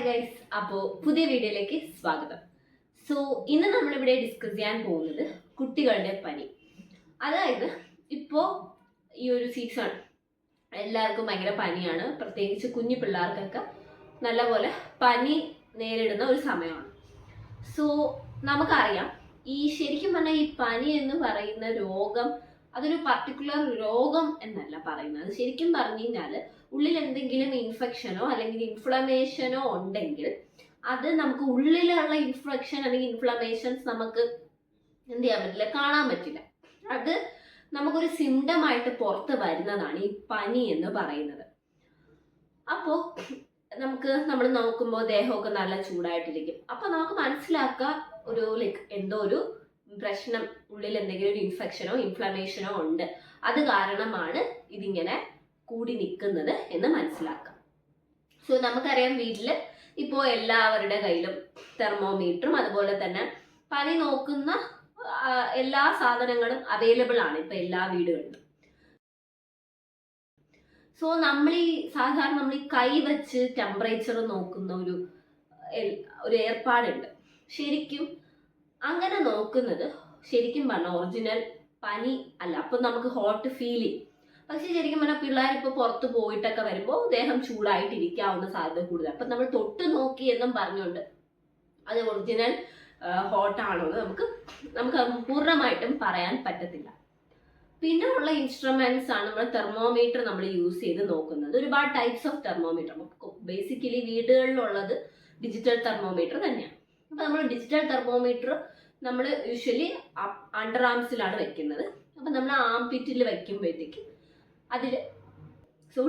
Hi guys, അപ്പോൾ പുതിയ വീഡിയോയിലേക്ക് സ്വാഗതം. സോ ഇന്ന് നമ്മളിവിടെ ഡിസ്കസ് ചെയ്യാൻ പോകുന്നത് കുട്ടികളുടെ പനി. അതായത് ഇപ്പോൾ ഈ ഒരു സീസൺ എല്ലാവർക്കും ഭയങ്കര പനിയാണ്, പ്രത്യേകിച്ച് കുഞ്ഞു പിള്ളേർക്കൊക്കെ നല്ലപോലെ പനി നേരിടുന്ന ഒരു സമയമാണ്. സോ നമുക്കറിയാം, ഈ ശരിക്കും പറഞ്ഞാൽ ഈ പനി എന്ന് പറയുന്ന രോഗം അതൊരു പർട്ടിക്കുലർ രോഗം എന്നല്ല പറയുന്നത്. അത് ശരിക്കും പറഞ്ഞു കഴിഞ്ഞാൽ ഉള്ളിൽ എന്തെങ്കിലും ഇൻഫെക്ഷനോ അല്ലെങ്കിൽ ഇൻഫ്ലമേഷനോ ഉണ്ടെങ്കിൽ അത് നമുക്ക് ഉള്ളിലുള്ള ഇൻഫെക്ഷൻ അല്ലെങ്കിൽ ഇൻഫ്ലമേഷൻസ് നമുക്ക് എന്ത് ചെയ്യാൻ പറ്റില്ല, കാണാൻ പറ്റില്ല. അത് നമുക്കൊരു സിംറ്റം ആയിട്ട് പുറത്ത് വരുന്നതാണ് ഈ പനി എന്ന് പറയുന്നത്. അപ്പോൾ നമ്മൾ നോക്കുമ്പോൾ ദേഹമൊക്കെ നല്ല ചൂടായിട്ടിരിക്കും. അപ്പോൾ നമുക്ക് മനസ്സിലാക്കുക ഒരു എന്തോ ഒരു പ്രശ്നം, ഉള്ളിൽ എന്തെങ്കിലും ഒരു ഇൻഫെക്ഷനോ ഇൻഫ്ലമേഷനോ ഉണ്ട്, അത് കാരണമാണ് ഇതിങ്ങനെ കൂടി നിൽക്കുന്നത് എന്ന് മനസ്സിലാക്കാം. സോ നമുക്കറിയാം, വീട്ടിൽ ഇപ്പോൾ എല്ലാവരുടെ കയ്യിലും തെർമോമീറ്ററും അതുപോലെ തന്നെ പനി നോക്കുന്ന എല്ലാ സാധനങ്ങളും അവൈലബിൾ ആണ് ഇപ്പൊ എല്ലാ വീടുകളിലും. സോ നമ്മൾ ഈ കൈ വെച്ച് ടെമ്പറേച്ചർ നോക്കുന്ന ഒരു ഏർപ്പാടുണ്ട്. ശരിക്കും അങ്ങനെ നോക്കുന്നത് ശരിക്കും പറഞ്ഞാൽ ഒറിജിനൽ പനി അല്ല. അപ്പൊ നമുക്ക് ഹോട്ട് ഫീൽ ചെയ്യും. പക്ഷെ ശരിക്കും പറഞ്ഞാൽ പിള്ളേർ ഇപ്പോൾ പുറത്ത് പോയിട്ടൊക്കെ വരുമ്പോൾ ദേഹം ചൂടായിട്ടിരിക്കാവുന്ന സാധ്യത കൂടുതൽ. അപ്പൊ നമ്മൾ തൊട്ട് നോക്കി എന്നും പറഞ്ഞുകൊണ്ട് അത് ഒറിജിനൽ ഹോട്ടാണോ എന്ന് നമുക്ക് പൂർണ്ണമായിട്ടും പറയാൻ പറ്റത്തില്ല. പിന്നെ ഉള്ള ഇൻസ്ട്രുമെന്റ്സ് ആണ് നമ്മൾ തെർമോമീറ്റർ നമ്മൾ യൂസ് ചെയ്ത് നോക്കുന്നത്. ഒരുപാട് ടൈപ്സ് ഓഫ് തെർമോമീറ്റർ, ബേസിക്കലി വീടുകളിലുള്ളത് ഡിജിറ്റൽ തെർമോമീറ്റർ തന്നെയാണ്. അപ്പൊ നമ്മൾ ഡിജിറ്റൽ തെർമോമീറ്റർ നമ്മൾ യൂഷ്വലി അണ്ടർ ആംസിലാണ് വെക്കുന്നത്. അപ്പൊ നമ്മൾ ആംപിറ്റിൽ വെക്കുമ്പോഴത്തേക്ക് അതിൽ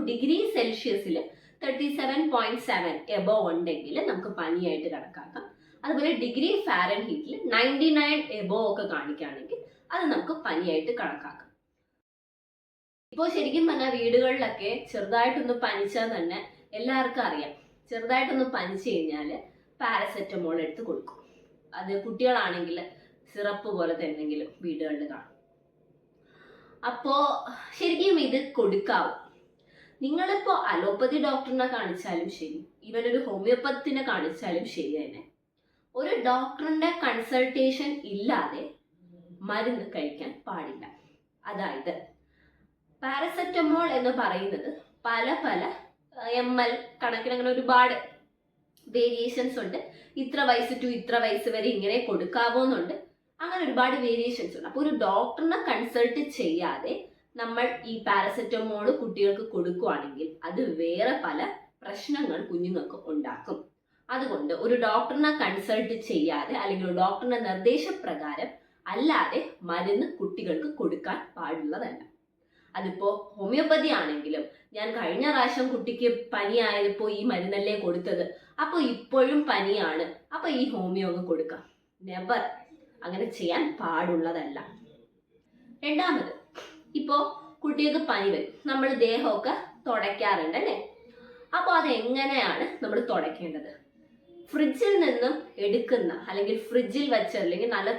ഡിഗ്രി സെൽഷ്യസിൽ 37.7 എബോവ് ഉണ്ടെങ്കിൽ നമുക്ക് പനിയായിട്ട് കണക്കാക്കാം. അതുപോലെ ഡിഗ്രി ഫാരൻഹീറ്റിൽ 99 എബോവ് ഒക്കെ കാണിക്കുകയാണെങ്കിൽ അത് നമുക്ക് പനിയായിട്ട് കണക്കാക്കാം. ഇപ്പോൾ ശരിക്കും പറഞ്ഞാൽ വീടുകളിലൊക്കെ ചെറുതായിട്ടൊന്ന് പനിച്ചാൽ തന്നെ എല്ലാവർക്കും അറിയാം, ചെറുതായിട്ടൊന്ന് പനിച്ചു കഴിഞ്ഞാൽ പാരസെറ്റമോൾ എടുത്ത് കൊടുക്കും. അത് കുട്ടികളാണെങ്കിൽ സിറപ്പ് പോലത്തെ എന്തെങ്കിലും വീടുകളിൽ കാണും. അപ്പോൾ ശരിക്കും ഇത് കൊടുക്കാവും. നിങ്ങളിപ്പോൾ അലോപ്പതി ഡോക്ടറിനെ കാണിച്ചാലും ശരി, ഈവൻ ഒരു ഹോമിയോപ്പത്തിനെ കാണിച്ചാലും ശരി തന്നെ, ഒരു ഡോക്ടറിന്റെ കൺസൾട്ടേഷൻ ഇല്ലാതെ മരുന്ന് കഴിക്കാൻ പാടില്ല. അതായത് പാരസെറ്റമോൾ എന്ന് പറയുന്നത് പല ml കണക്കിന് അങ്ങനെ ഒരുപാട് വേരിയേഷൻസ് ഉണ്ട്. ഇത്ര വയസ്സ് ടു ഇത്ര വയസ്സ് വരെ ഇങ്ങനെ കൊടുക്കാവോന്നുണ്ട്. അങ്ങനെ ഒരുപാട് വേരിയേഷൻസ് ഉണ്ട്. അപ്പോൾ ഒരു ഡോക്ടറിനെ കൺസൾട്ട് ചെയ്യാതെ നമ്മൾ ഈ പാരസെറ്റമോൾ കുട്ടികൾക്ക് കൊടുക്കുകയാണെങ്കിൽ അത് വേറെ പല പ്രശ്നങ്ങൾ കുഞ്ഞുങ്ങൾക്ക് ഉണ്ടാക്കും. അതുകൊണ്ട് ഒരു ഡോക്ടറിനെ കൺസൾട്ട് ചെയ്യാതെ അല്ലെങ്കിൽ ഒരു ഡോക്ടറിന്റെ നിർദ്ദേശപ്രകാരം അല്ലാതെ മരുന്ന് കുട്ടികൾക്ക് കൊടുക്കാൻ പാടുള്ളതല്ല. അതിപ്പോ ഹോമിയോപ്പതി ആണെങ്കിലും ഞാൻ കഴിഞ്ഞ പ്രാവശ്യം കുട്ടിക്ക് പനിയായപ്പോൾ ഈ മരുന്നല്ലേ കൊടുത്തത്, അപ്പൊ ഇപ്പോഴും പനിയാണ്, അപ്പൊ ഈ ഹോമിയോ അങ്ങ് കൊടുക്കാം. നെവർ, അങ്ങനെ ചെയ്യാൻ പാടുള്ളതല്ല. രണ്ടാമത്, ഇപ്പോ കുട്ടികൾക്ക് പനി വരും, നമ്മൾ ദേഹമൊക്കെ തുടയ്ക്കാറുണ്ട് അല്ലേ? അപ്പോൾ അതെങ്ങനെയാണ് നമ്മൾ തുടയ്ക്കേണ്ടത്? ഫ്രിഡ്ജിൽ നിന്നും എടുക്കുന്ന അല്ലെങ്കിൽ ഫ്രിഡ്ജിൽ വെച്ച അല്ലെങ്കിൽ നല്ല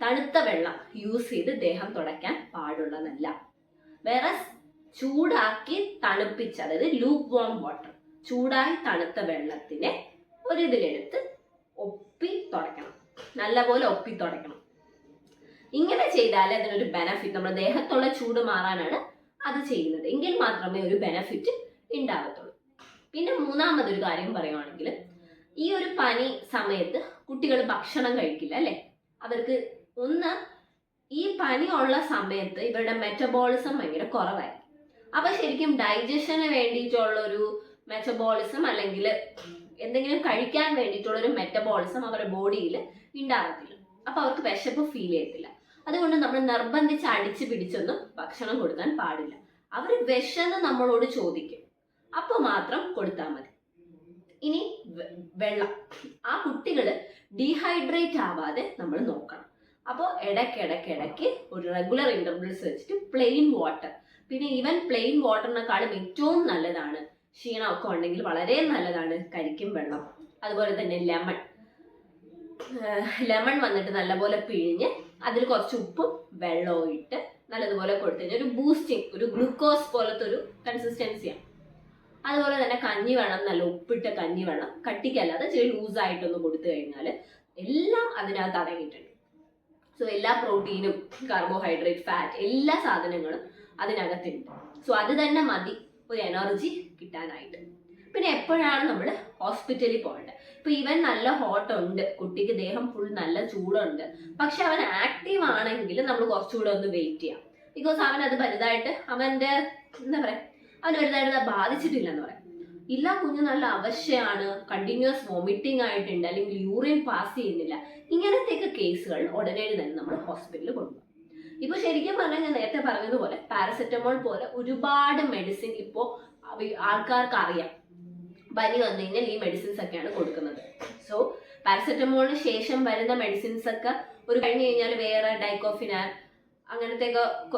തണുത്ത വെള്ളം യൂസ് ചെയ്ത് ദേഹം തുടയ്ക്കാൻ പാടുള്ളതല്ല. വേറെ ചൂടാക്കി തണുപ്പിച്ച, അതായത് ലൂക്ക് വാം വാട്ടർ, ചൂടായി തണുത്ത വെള്ളത്തിനെ ഒരിതിലെടുത്ത് ഒപ്പി തുടയ്ക്കണം, നല്ലപോലെ ഒപ്പി തുടയ്ക്കണം. ഇങ്ങനെ ചെയ്താൽ അതിനൊരു ബെനഫിറ്റ്, നമ്മുടെ ദേഹത്തുള്ള ചൂട് മാറാനാണ് അത് ചെയ്യുന്നത്, എങ്കിൽ മാത്രമേ ഒരു ബെനഫിറ്റ് ഉണ്ടാവത്തുള്ളൂ. പിന്നെ മൂന്നാമതൊരു കാര്യം പറയുവാണെങ്കിൽ, ഈ ഒരു പനി സമയത്ത് കുട്ടികൾ ഭക്ഷണം കഴിക്കില്ല അല്ലെ? അവർക്ക് ഈ പനി ഉള്ള സമയത്ത് ഇവരുടെ മെറ്റബോളിസം ഭയങ്കര കുറവായിരിക്കും. അപ്പൊ ശരിക്കും ഡൈജഷന് വേണ്ടിയിട്ടുള്ള ഒരു മെറ്റബോളിസം അല്ലെങ്കിൽ എന്തെങ്കിലും കഴിക്കാൻ വേണ്ടിയിട്ടുള്ള ഒരു മെറ്റബോളിസം അവരുടെ ബോഡിയിൽ ഉണ്ടാകത്തില്ല. അപ്പൊ അവർക്ക് വിശപ്പ് ഫീൽ ചെയ്യത്തില്ല. അതുകൊണ്ട് നമ്മൾ നിർബന്ധിച്ച് അടിച്ചു പിടിച്ചൊന്നും ഭക്ഷണം കൊടുക്കാൻ പാടില്ല. അവർ വിശന്ന് നമ്മളോട് ചോദിക്കും, അപ്പൊ മാത്രം കൊടുത്താൽ മതി. ഇനി വെള്ളം, ആ കുട്ടികള് ഡീഹൈഡ്രേറ്റ് ആവാതെ നമ്മൾ നോക്കണം. അപ്പോൾ ഇടയ്ക്ക് ഒരു റെഗുലർ ഇന്റർവെൽസ് വെച്ചിട്ട് പ്ലെയിൻ വാട്ടർ, പിന്നെ ഈവൻ പ്ലെയിൻ വാട്ടറിനെക്കാളും ഏറ്റവും നല്ലതാണ്, ക്ഷീണമൊക്കെ ഉണ്ടെങ്കിൽ വളരെ നല്ലതാണ് കരിക്കും വെള്ളം. അതുപോലെ തന്നെ ലെമൺ വന്നിട്ട് നല്ലപോലെ പിഴിഞ്ഞ് അതിൽ കുറച്ച് ഉപ്പും വെള്ളവും ഇട്ട് നല്ലതുപോലെ കൊടുത്തു കഴിഞ്ഞാൽ ഒരു ബൂസ്റ്റിംഗ്, ഒരു ഗ്ലൂക്കോസ് പോലത്തെ ഒരു കൺസിസ്റ്റൻസിയാണ്. അതുപോലെ തന്നെ കഞ്ഞിവെള്ളം, നല്ല ഉപ്പിട്ട കഞ്ഞിവെള്ളം, കട്ടിക്കല്ലാതെ ചെറിയ ലൂസായിട്ടൊന്ന് കൊടുത്തു കഴിഞ്ഞാൽ എല്ലാം അതിനകത്ത് അടങ്ങിയിട്ടുണ്ട്. സോ എല്ലാ പ്രോട്ടീനും കാർബോഹൈഡ്രേറ്റ്, ഫാറ്റ്, എല്ലാ സാധനങ്ങളും അതിനകത്തുണ്ട്. സോ അത് തന്നെ മതി ഒരു എനർജി കിട്ടാനായിട്ട്. പിന്നെ എപ്പോഴാണ് നമ്മൾ ഹോസ്പിറ്റലിൽ പോകേണ്ടത്? ഇപ്പൊ ഇവൻ നല്ല ഹോട്ട് ഉണ്ട്, കുട്ടിക്ക് ദേഹം ഫുൾ നല്ല ചൂടുണ്ട്, പക്ഷെ അവൻ ആക്റ്റീവ് ആണെങ്കിൽ നമ്മൾ കുറച്ചുകൂടെ ഒന്ന് വെയിറ്റ് ചെയ്യാം. ബിക്കോസ് അവൻ അത് വലുതായിട്ട് അവന്റെ എന്താ പറയാ, അവന് വലുതായിട്ട് ബാധിച്ചിട്ടില്ലെന്ന് പറയാം. ഇല്ല, കുഞ്ഞ് നല്ല അവശ്യമാണ്, കണ്ടിന്യൂസ് വോമിറ്റിംഗ് ആയിട്ടുണ്ട്, അല്ലെങ്കിൽ യൂറിൻ പാസ് ചെയ്യുന്നില്ല, ഇങ്ങനത്തെയൊക്കെ കേസുകൾ ഉടനടി തന്നെ നമ്മൾ ഹോസ്പിറ്റലിൽ കൊണ്ടുപോകും. ഇപ്പൊ ശരിക്കും പറഞ്ഞാൽ ഞാൻ നേരത്തെ പറഞ്ഞതുപോലെ പാരസെറ്റമോൾ പോലെ ഒരുപാട് മെഡിസിൻ ഇപ്പോൾ ആൾക്കാർക്ക് അറിയാം. പനി വന്നു കഴിഞ്ഞാൽ ഈ മെഡിസിൻസ് ഒക്കെയാണ് കൊടുക്കുന്നത്. സോ പാരസെറ്റമോളിന് ശേഷം വരുന്ന മെഡിസിൻസ് ഒക്കെ ഒരു കഴിഞ്ഞ് കഴിഞ്ഞാൽ വേറെ ഡൈക്കോഫിനാൻ അങ്ങനത്തെ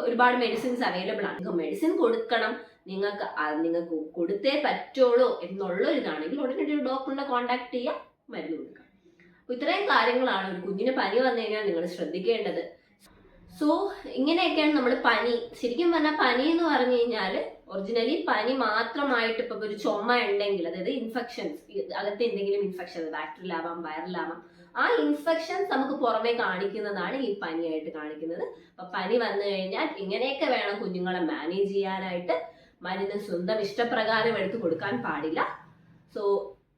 ഒരുപാട് മെഡിസിൻസ് അവൈലബിൾ ആണ്. മെഡിസിൻ കൊടുക്കണം, നിങ്ങൾക്ക് കൊടുത്തേ പറ്റുള്ളൂ എന്നുള്ളൊരിതാണെങ്കിൽ ഉടനടി ഒരു ഡോക്ടറിനെ കോൺടാക്ട് ചെയ്യുക, മരുന്ന് കൊടുക്കുക. അപ്പൊ ഇത്രയും കാര്യങ്ങളാണ് ഒരു കുഞ്ഞിന് പനി വന്നു കഴിഞ്ഞാൽ നിങ്ങൾ ശ്രദ്ധിക്കേണ്ടത്. സോ ഇങ്ങനെയൊക്കെയാണ് നമ്മൾ പനി. ശരിക്കും പറഞ്ഞാൽ പനി എന്ന് പറഞ്ഞു കഴിഞ്ഞാൽ ഒറിജിനലി പനി മാത്രമായിട്ട് ഇപ്പൊ ഒരു ചുമ ഉണ്ടെങ്കിൽ, അതായത് ഇൻഫെക്ഷൻസ്, അകത്ത് എന്തെങ്കിലും ഇൻഫെക്ഷൻ, ബാക്ടീരിയൽ ആവാം, വൈറൽ ആവാം, ആ ഇൻഫെക്ഷൻസ് നമുക്ക് പുറമെ കാണിക്കുന്നതാണ് ഈ പനിയായിട്ട് കാണിക്കുന്നത്. അപ്പൊ പനി വന്നു കഴിഞ്ഞാൽ ഇങ്ങനെയൊക്കെ വേണം കുഞ്ഞുങ്ങളെ മാനേജ് ചെയ്യാനായിട്ട്. മരുന്ന് സ്വന്തം ഇഷ്ടപ്രകാരം എടുത്ത് കൊടുക്കാൻ പാടില്ല. സോ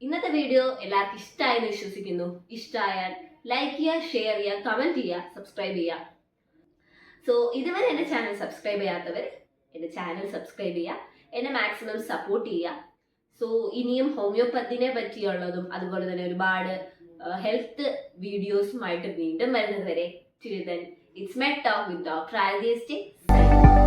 ഇന്നത്തെ വീഡിയോ എല്ലാവർക്കും ഇഷ്ടമായെന്ന് വിശ്വസിക്കുന്നു. ഇഷ്ടമായാൽ ലൈക്ക് ചെയ്യുക, ഷെയർ ചെയ്യുക, കമന്റ് ചെയ്യുക, സബ്സ്ക്രൈബ് ചെയ്യുക. സോ ഇതുവരെ എൻ്റെ ചാനൽ സബ്സ്ക്രൈബ് ചെയ്യാത്തവർ എൻ്റെ ചാനൽ സബ്സ്ക്രൈബ് ചെയ്യുക, എന്നെ മാക്സിമം സപ്പോർട്ട് ചെയ്യുക. സോ ഇനിയും ഹോമിയോപ്പത്തിനെ പറ്റിയുള്ളതും അതുപോലെ തന്നെ ഒരുപാട് ഹെൽത്ത് വീഡിയോസുമായിട്ട് വീണ്ടും വരുന്നത് വരെ, till then, it's met talk with Dr. Aditya.